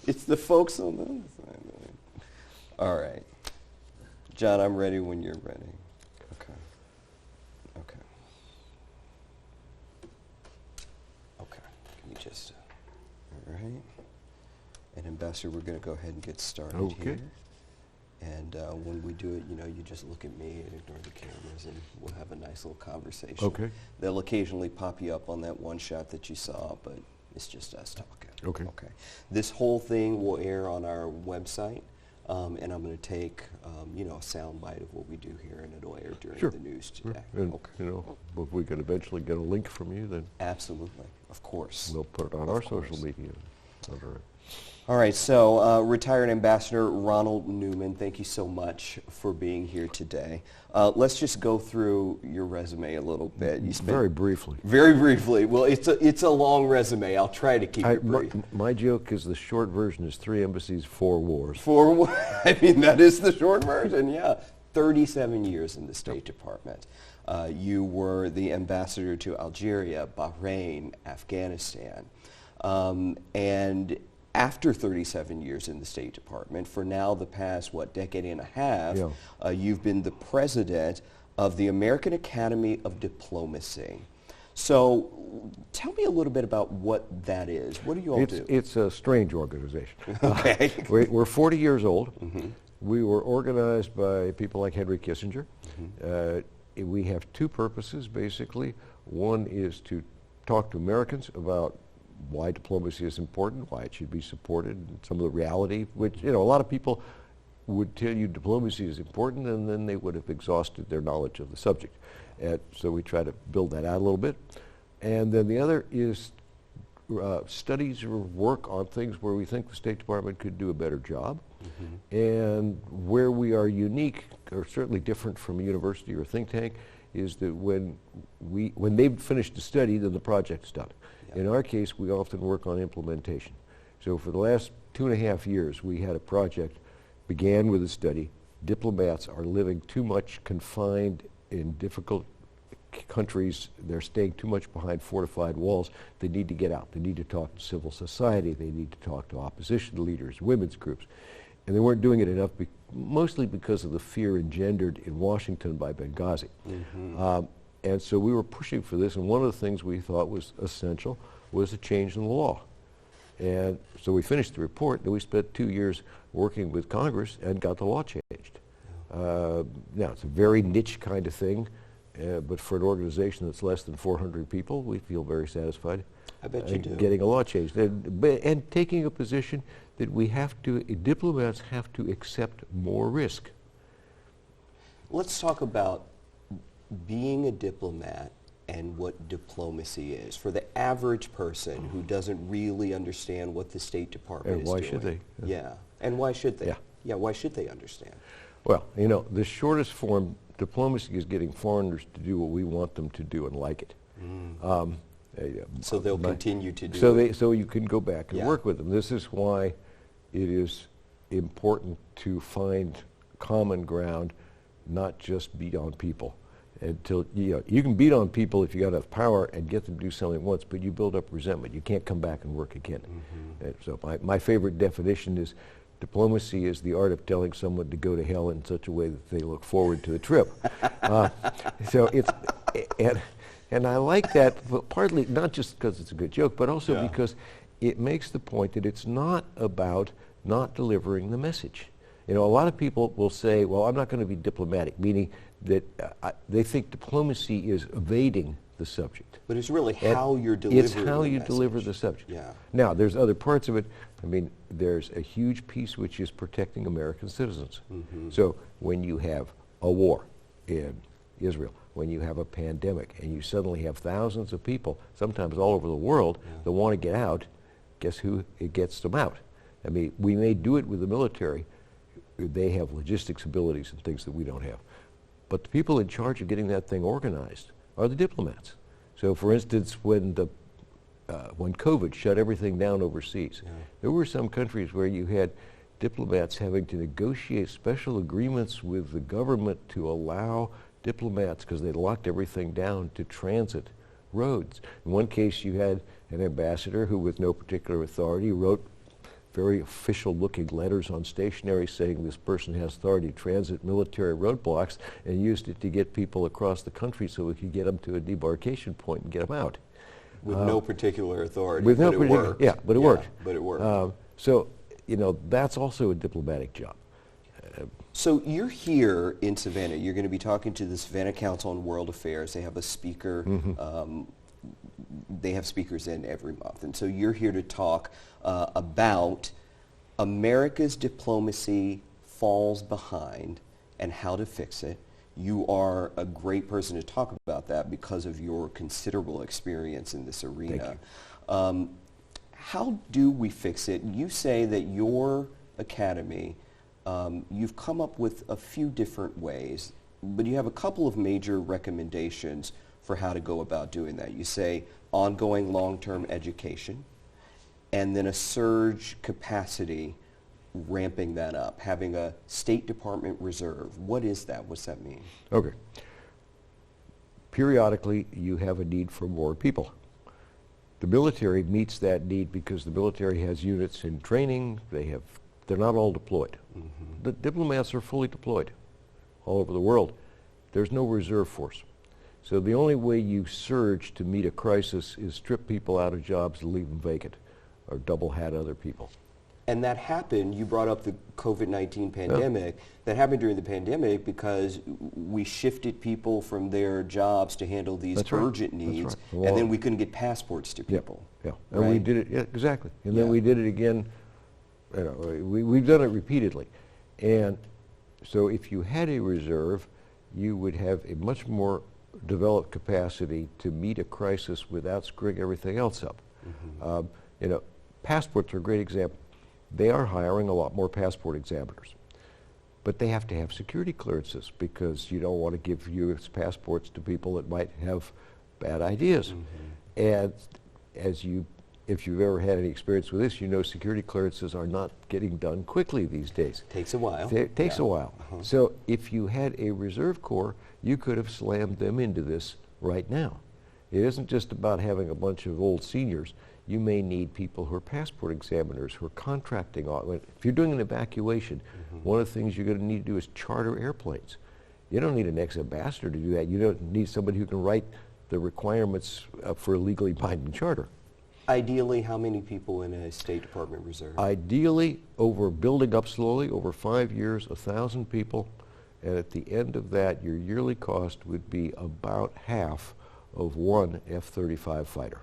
It's the folks on the other side. All right. John, I'm ready when you're ready. Okay. Okay. Okay. Give me just all right. And Ambassador, we're going to go ahead and get started here. And when we do it, you just look at me and ignore the cameras, and we'll have a nice little conversation. Okay. They'll occasionally pop you up on that one shot that you saw, but it's just us talking. Okay. Okay. This whole thing will air on our website, and I'm going to take, a sound bite of what we do here, and it'll air during the news today. And, okay. If we can eventually get a link from you, then absolutely, of course. We'll put it on our social media. All right, so retired Ambassador Ronald Neumann, thank you so much for being here today. Let's just go through your resume a little bit. You spent very briefly. Very briefly. Well, it's a long resume. I'll try to keep it brief. My joke is the short version is 3 embassies, 4 wars. 4 wars. I mean, that is the short version, yeah. 37 years in the State Department. You were the ambassador to Algeria, Bahrain, Afghanistan, and after 37 years in the State Department, for now the past, decade and a half, you've been the president of the American Academy of Diplomacy. So tell me a little bit about what that is. What do you all do? It's a strange organization. Okay. We're 40 years old. Mm-hmm. We were organized by people like Henry Kissinger. Mm-hmm. We have 2 purposes, basically. One is to talk to Americans about why diplomacy is important, why it should be supported, and some of the reality, which, a lot of people would tell you diplomacy is important, and then they would have exhausted their knowledge of the subject. So we try to build that out a little bit. And then the other is studies or work on things where we think the State Department could do a better job, and where we are unique, or certainly different from a university or a think tank, is that when they've finished the study, then the project's done. In our case, we often work on implementation. So for the last 2.5 years, we had a project, began with a study. Diplomats are living too much confined in difficult countries. They're staying too much behind fortified walls. They need to get out. They need to talk to civil society. They need to talk to opposition leaders, women's groups. And they weren't doing it enough, mostly because of the fear engendered in Washington by Benghazi. Mm-hmm. And so we were pushing for this, and one of the things we thought was essential was a change in the law. And so we finished the report, and we spent 2 years working with Congress and got the law changed. Now, it's a very niche kind of thing, but for an organization that's less than 400 people, we feel very satisfied. I bet you do. Getting a law changed. And taking a position that diplomats have to accept more risk. Let's talk about being a diplomat and what diplomacy is for the average person who doesn't really understand what the State Department is doing. And why should they? Yeah, and why should they? Yeah. Yeah, why should they understand? Well, the shortest form, diplomacy is getting foreigners to do what we want them to do and like it. So they'll continue to do it. So you can go back and work with them. This is why it is important to find common ground, not just beat on people. Until you can beat on people if you got enough power and get them to do something once, but you build up resentment. You can't come back and work again. So my favorite definition is diplomacy is the art of telling someone to go to hell in such a way that they look forward to the trip. So it's and I like that, but partly not just because it's a good joke, but also because it makes the point that it's not about not delivering the message. A lot of people will say, well, I'm not going to be diplomatic, meaning that they think diplomacy is evading the subject. But it's really how you're delivering It's how you deliver the subject. Yeah. Now, there's other parts of it. There's a huge piece which is protecting American citizens. So when you have a war in Israel, when you have a pandemic, and you suddenly have thousands of people, sometimes all over the world, that want to get out, guess who gets them out? We may do it with the military. They have logistics abilities and things that we don't have. But the people in charge of getting that thing organized are the diplomats. So, for instance, when COVID shut everything down overseas, there were some countries where you had diplomats having to negotiate special agreements with the government to allow diplomats, because they'd locked everything down, to transit roads. In one case, you had an ambassador who, with no particular authority, wrote very official-looking letters on stationery saying this person has authority to transit military roadblocks, and used it to get people across the country so we could get them to a debarkation point and get them out. With no particular authority, With no but it particular, worked. yeah, but it worked. But it worked. So, you know, that's also a diplomatic job. So you're here in Savannah. You're going to be talking to the Savannah Council on World Affairs. They have a speaker. They have speakers in every month. And so you're here to talk about America's diplomacy falls behind and how to fix it. You are a great person to talk about that because of your considerable experience in this arena. How do we fix it? You say that your academy, you've come up with a few different ways, but you have a couple of major recommendations for how to go about doing that. You say ongoing long-term education, and then a surge capacity, ramping that up, having a State Department reserve. What is that? What's that mean? Okay. Periodically, you have a need for more people. The military meets that need because the military has units in training. They're not all deployed. The diplomats are fully deployed all over the world. There's no reserve force. So the only way you surge to meet a crisis is strip people out of jobs and leave them vacant, or double hat other people. And that happened, you brought up the COVID-19 pandemic, that happened during the pandemic because we shifted people from their jobs to handle these urgent needs, and then we couldn't get passports to people. Yeah, and we did it, exactly. And then we did it again, you know, we've done it repeatedly. And so if you had a reserve, you would have a much more developed capacity to meet a crisis without screwing everything else up. You know, passports are a great example. They are hiring a lot more passport examiners, but they have to have security clearances because you don't want to give U.S. passports to people that might have bad ideas. And if you've ever had any experience with this, you know security clearances are not getting done quickly these days. Takes a while. It takes a while. So if you had a reserve corps, you could have slammed them into this right now. It isn't just about having a bunch of old seniors. You may need people who are passport examiners, who are contracting. If you're doing an evacuation, one of the things you're going to need to do is charter airplanes. You don't need an ex-ambassador to do that. You don't need somebody who can write the requirements for a legally binding charter. Ideally, how many people in a State Department reserve? Ideally, building up slowly, over 5 years, 1,000 people. And at the end of that, your yearly cost would be about half of one F-35 fighter.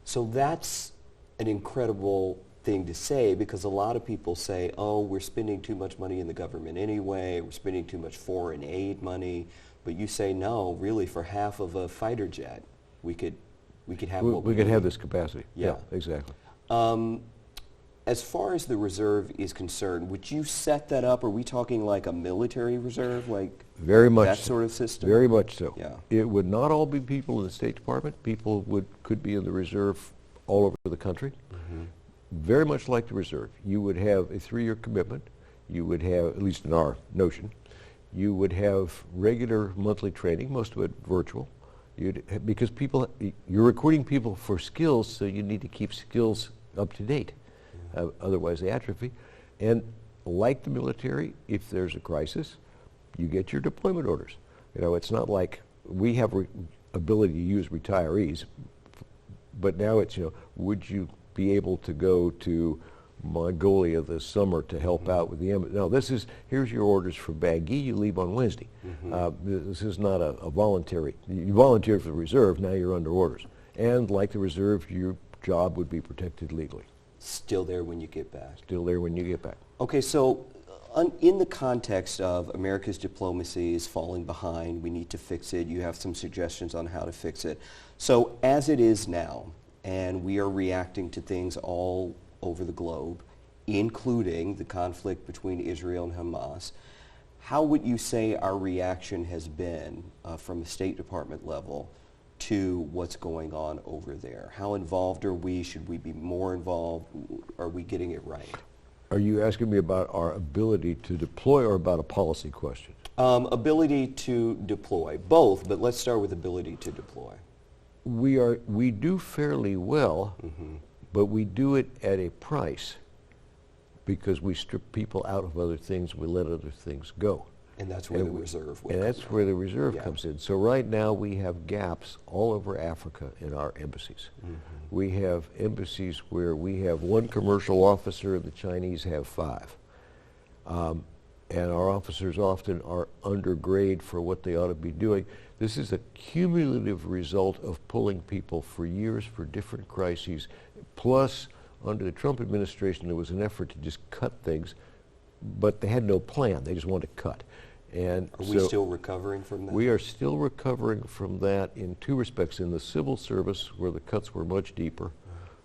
So that's an incredible thing to say, because a lot of people say, oh, we're spending too much money in the government anyway, we're spending too much foreign aid money, but you say, no, really, for half of a fighter jet, we could have what we could need. have this capacity. Yeah, exactly. As far as the reserve is concerned, would you set that up? Are we talking like a military reserve, like very much that sort of system? Very much so. Yeah. It would not all be people in the State Department. People could be in the reserve all over the country. Very much like the reserve. You would have a 3-year commitment. You would have, at least in our notion, you would have regular monthly training, most of it virtual. Because you're recruiting people for skills, so you need to keep skills up to date. Otherwise they atrophy. And like the military, if there's a crisis, you get your deployment orders. You know, it's not like we have ability to use retirees, but now it's, you know, would you be able to go to Mongolia this summer to help out with the embassy? No, here's your orders for Bangui, you leave on Wednesday. This is not a voluntary, you volunteered for the reserve, now you're under orders. And like the reserve, your job would be protected legally. Still there when you get back. Still there when you get back. Okay, so in the context of America's diplomacy is falling behind, we need to fix it, you have some suggestions on how to fix it. So as it is now, and we are reacting to things all over the globe, including the conflict between Israel and Hamas, how would you say our reaction has been from the State Department level to what's going on over there? How involved are we? Should we be more involved? Are we getting it right? Are you asking me about our ability to deploy or about a policy question? Ability to deploy, both, but let's start with ability to deploy. We do fairly well, but we do it at a price because we strip people out of other things, we let other things go. And that's where the reserve will And come that's in. where the reserve Yeah. comes in. So right now we have gaps all over Africa in our embassies. We have embassies where we have one commercial officer and the Chinese have 5. And our officers often are undergrade for what they ought to be doing. This is a cumulative result of pulling people for years for different crises. Plus, under the Trump administration, there was an effort to just cut things, but they had no plan. They just wanted to cut. And Are we still recovering from that? we are still recovering from that in 2 respects. In the civil service, where the cuts were much deeper,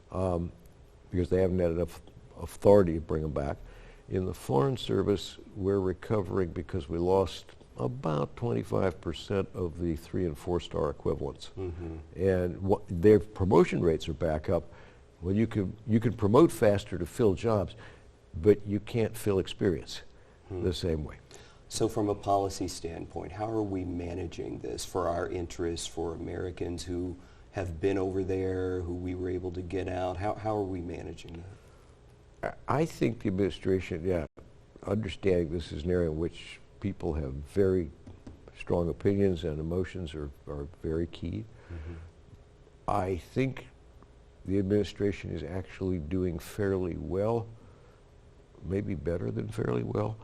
because they haven't had enough authority to bring them back. In the foreign service, we're recovering because we lost about 25% of the 3- and 4-star equivalents. And their promotion rates are back up. Well, you can promote faster to fill jobs, but you can't fill experience the same way. So from a policy standpoint, how are we managing this for our interests, for Americans who have been over there, who we were able to get out? How are we managing that? I think the administration, understanding this is an area in which people have very strong opinions and emotions are very key. I think the administration is actually doing fairly well, maybe better than fairly well,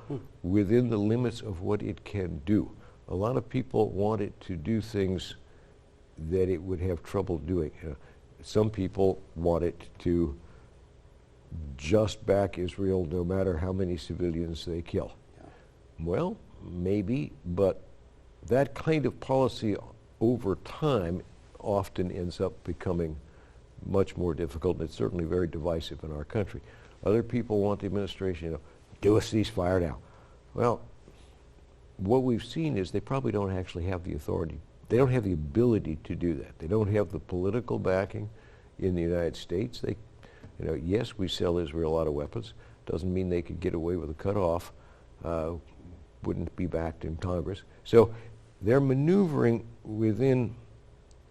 within the limits of what it can do. A lot of people want it to do things that it would have trouble doing. Some people want it to just back Israel no matter how many civilians they kill. Well, maybe, but that kind of policy over time often ends up becoming much more difficult, and it's certainly very divisive in our country. Other people want the administration, do a ceasefire now. Well, what we've seen is they probably don't actually have the authority. They don't have the ability to do that. They don't have the political backing in the United States. They, yes, we sell Israel a lot of weapons. Doesn't mean they could get away with a cutoff. Wouldn't be backed in Congress. So they're maneuvering within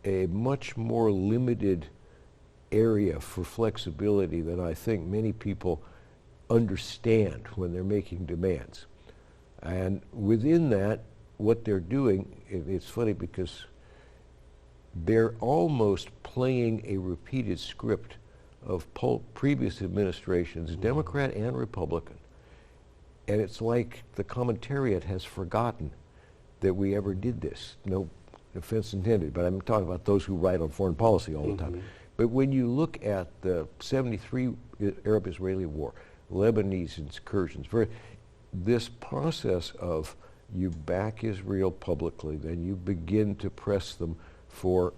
a much more limited area for flexibility than I think many people understand when they're making demands. And within that, what they're doing, it's funny because they're almost playing a repeated script of previous administrations, Democrat and Republican. And it's like the commentariat has forgotten that we ever did this. No offense intended, but I'm talking about those who write on foreign policy all the time. But when you look at the 73 Arab-Israeli War, Lebanese incursions, this process of you back Israel publicly, then you begin to press them for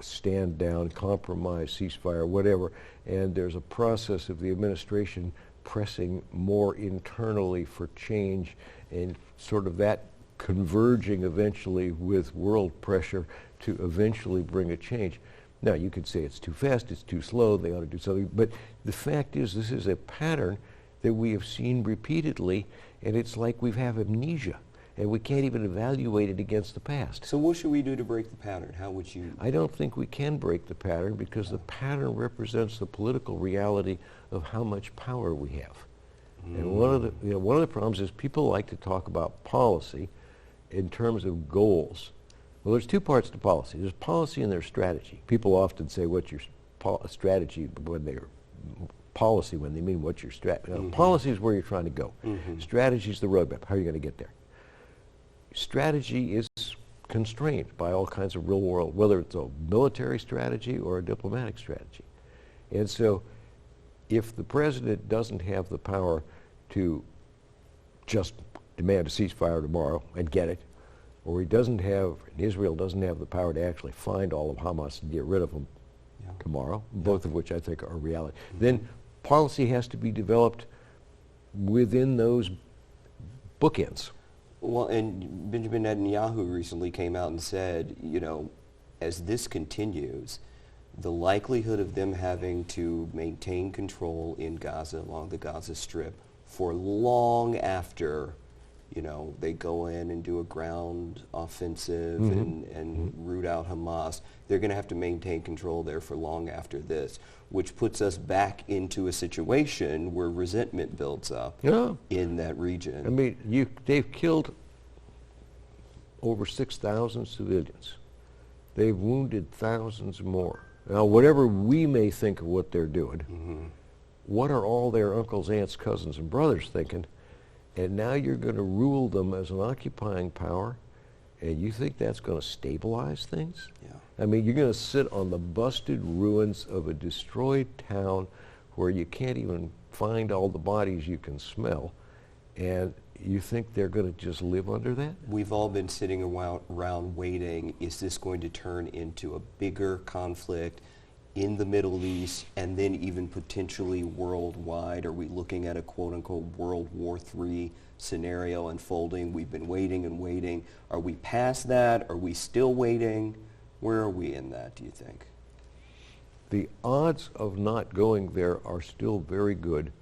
stand down, compromise, ceasefire, whatever, and there's a process of the administration pressing more internally for change and sort of that converging eventually with world pressure to eventually bring a change. Now, you could say it's too fast, it's too slow, they ought to do something, but the fact is this is a pattern that we have seen repeatedly, and it's like we have amnesia, and we can't even evaluate it against the past. So what should we do to break the pattern? How would you? I don't think we can break the pattern because the pattern represents the political reality of how much power we have. And one of the problems is people like to talk about policy in terms of goals. Well, there's 2 parts to policy. There's policy and there's strategy. People often say, what's your strategy when they're policy, when they mean what's your strategy. Policy is where you're trying to go. Strategy is the roadmap. How are you going to get there? Strategy is constrained by all kinds of real world, whether it's a military strategy or a diplomatic strategy. And so if the president doesn't have the power to just demand a ceasefire tomorrow and get it, or Israel doesn't have the power to actually find all of Hamas and get rid of them tomorrow, both of which I think are reality, then policy has to be developed within those bookends. Well, and Benjamin Netanyahu recently came out and said, as this continues, the likelihood of them having to maintain control in Gaza, along the Gaza Strip, for long after, you know, they go in and do a ground offensive and root out Hamas. They're going to have to maintain control there for long after this, which puts us back into a situation where resentment builds up in that region. I mean, they've killed over 6,000 civilians. They've wounded thousands more. Now, whatever we may think of what they're doing, what are all their uncles, aunts, cousins, and brothers thinking? And now you're going to rule them as an occupying power, and you think that's going to stabilize things? Yeah. I mean, you're going to sit on the busted ruins of a destroyed town where you can't even find all the bodies you can smell, and you think they're going to just live under that? We've all been sitting around waiting. Is this going to turn into a bigger conflict in the Middle East and then even potentially worldwide? Are we looking at a quote-unquote World War III scenario unfolding? We've been waiting and waiting. Are we past that? Are we still waiting? Where are we in that, do you think? The odds of not going there are still very good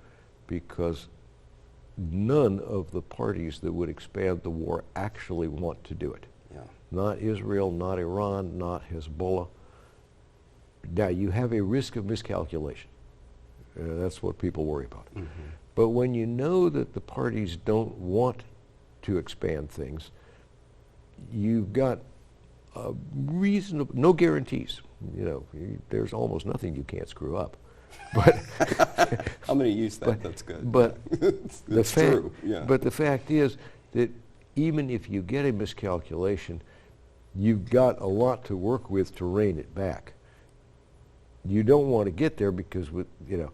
because none of the parties that would expand the war actually want to do it. Yeah. Not Israel, not Iran, not Hezbollah. Now, you have a risk of miscalculation. That's what people worry about. But when you know that the parties don't want to expand things, you've got reasonable, no guarantees. You know, there's almost nothing you can't screw up. But I'm going to use that. That's good. But that's true. Yeah. But the fact is that even if you get a miscalculation, you've got a lot to work with to rein it back. You don't want to get there because, and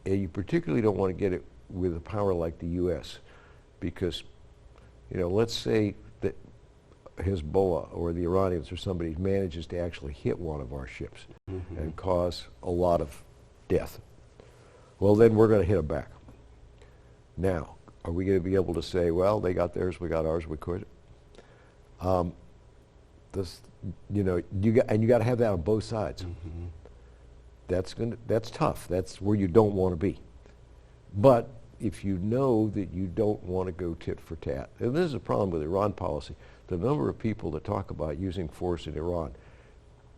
you particularly don't want to get it with a power like the U.S. because, let's say that Hezbollah or the Iranians or somebody manages to actually hit one of our ships and cause a lot of death. Well, then we're going to hit them back. Now, are we going to be able to say, well, they got theirs, we got ours, we quit? You got to have that on both sides. That's tough. That's where you don't want to be. But if you know that you don't want to go tit for tat, and this is a problem with Iran policy, the number of people that talk about using force in Iran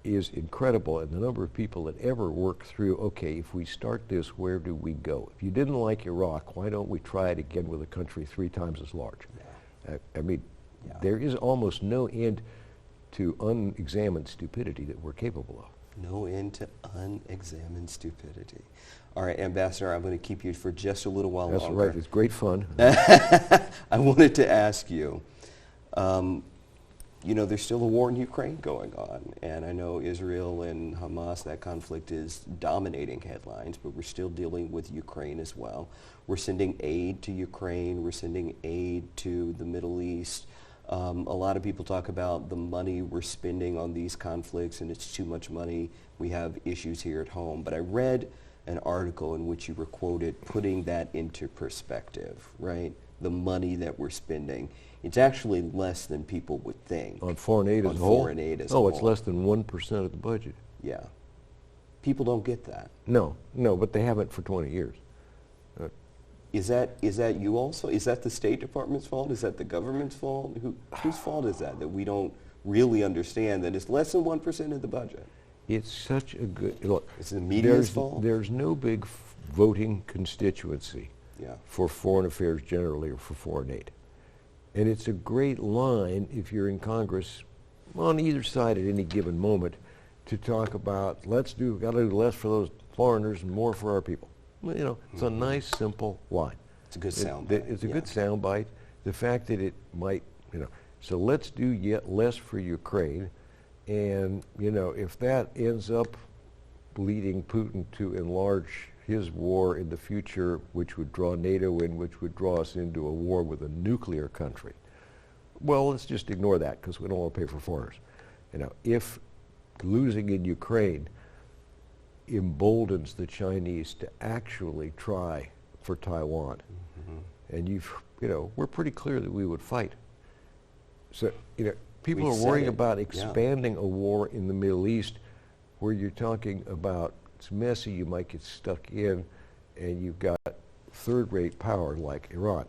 is incredible, and the number of people that ever work through, okay, if we start this, where do we go? If you didn't like Iraq, why don't we try it again with a country 3 times as large? Yeah. There is almost no end to unexamined stupidity that we're capable of. No end to unexamined stupidity. All right, Ambassador, I'm going to keep you for just a little while longer. That's right. It's great fun. I wanted to ask you, there's still a war in Ukraine going on, and I know Israel and Hamas, that conflict is dominating headlines, but we're still dealing with Ukraine as well. We're sending aid to Ukraine. We're sending aid to the Middle East. A lot of people talk about the money we're spending on these conflicts, and it's too much money. We have issues here at home. But I read an article in which you were quoted putting that into perspective, right? The money that we're spending. It's actually less than people would think. On foreign aid as a whole? It's less than 1% of the budget. Yeah. People don't get that. No, but they haven't for 20 years. Is that you also? Is that the State Department's fault? Is that the government's fault? Whose fault is that we don't really understand that it's less than 1% of the budget? It's such a good look. It's the media's fault. There's no big voting constituency for foreign affairs generally or for foreign aid, and it's a great line if you're in Congress on either side at any given moment to talk about got to do less for those foreigners and more for our people. It's a nice, simple line. It's a good soundbite. It's a good soundbite. The fact that it might, so let's do yet less for Ukraine, and if that ends up leading Putin to enlarge his war in the future, which would draw NATO in, which would draw us into a war with a nuclear country, well, let's just ignore that because we don't want to pay for foreigners. If losing in Ukraine emboldens the Chinese to actually try for Taiwan. And we're pretty clear that we would fight. So, people are worrying about expanding a war in the Middle East where you're talking about it's messy, you might get stuck in, and you've got third-rate power like Iran.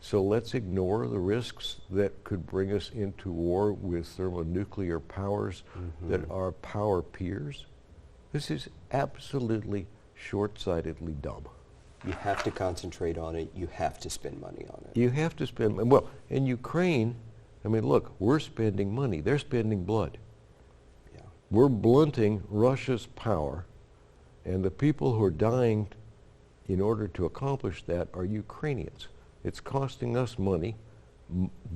So let's ignore the risks that could bring us into war with thermonuclear powers that are power peers. This is absolutely short-sightedly dumb. You have to concentrate on it. You have to spend money on it. You have to spend, well, in Ukraine, I mean, look, we're spending money. They're spending blood. Yeah. We're blunting Russia's power, and the people who are dying in order to accomplish that are Ukrainians. It's costing us money,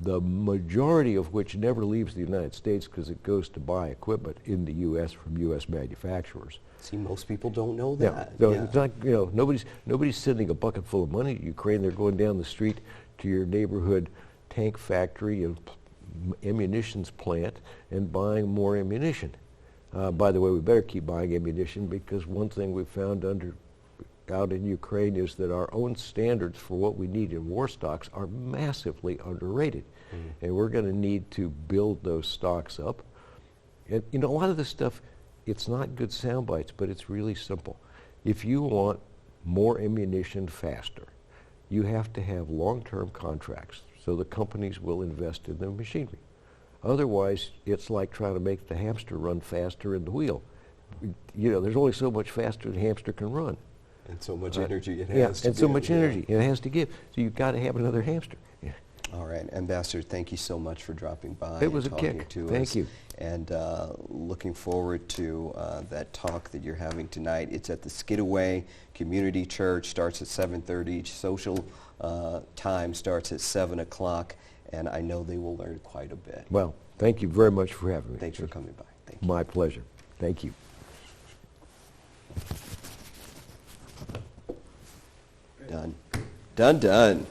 the majority of which never leaves the United States because it goes to buy equipment in the U.S. from U.S. manufacturers. See, most people don't know that. So it's not, nobody's sending a bucket full of money to Ukraine. They're going down the street to your neighborhood tank factory and ammunitions plant and buying more ammunition. By the way, we better keep buying ammunition because one thing we've found out in Ukraine is that our own standards for what we need in war stocks are massively underrated. And we're going to need to build those stocks up. And a lot of this stuff, it's not good sound bites, but it's really simple. If you want more ammunition faster, you have to have long-term contracts so the companies will invest in the machinery. Otherwise, it's like trying to make the hamster run faster in the wheel. There's only so much faster the hamster can run. And so much energy it has to and so give, much energy it has to give. So you've got to have another hamster. All right, Ambassador, thank you so much for dropping by. It was and a talking kick. to Thank us. you. And looking forward to that talk that you're having tonight. It's at the Skidaway Community Church. Starts at 7:30. Social time starts at 7 o'clock. And I know they will learn quite a bit. Well, thank you very much for having me. Thanks for coming by. Thank you. My pleasure. Thank you. Done. Done, done.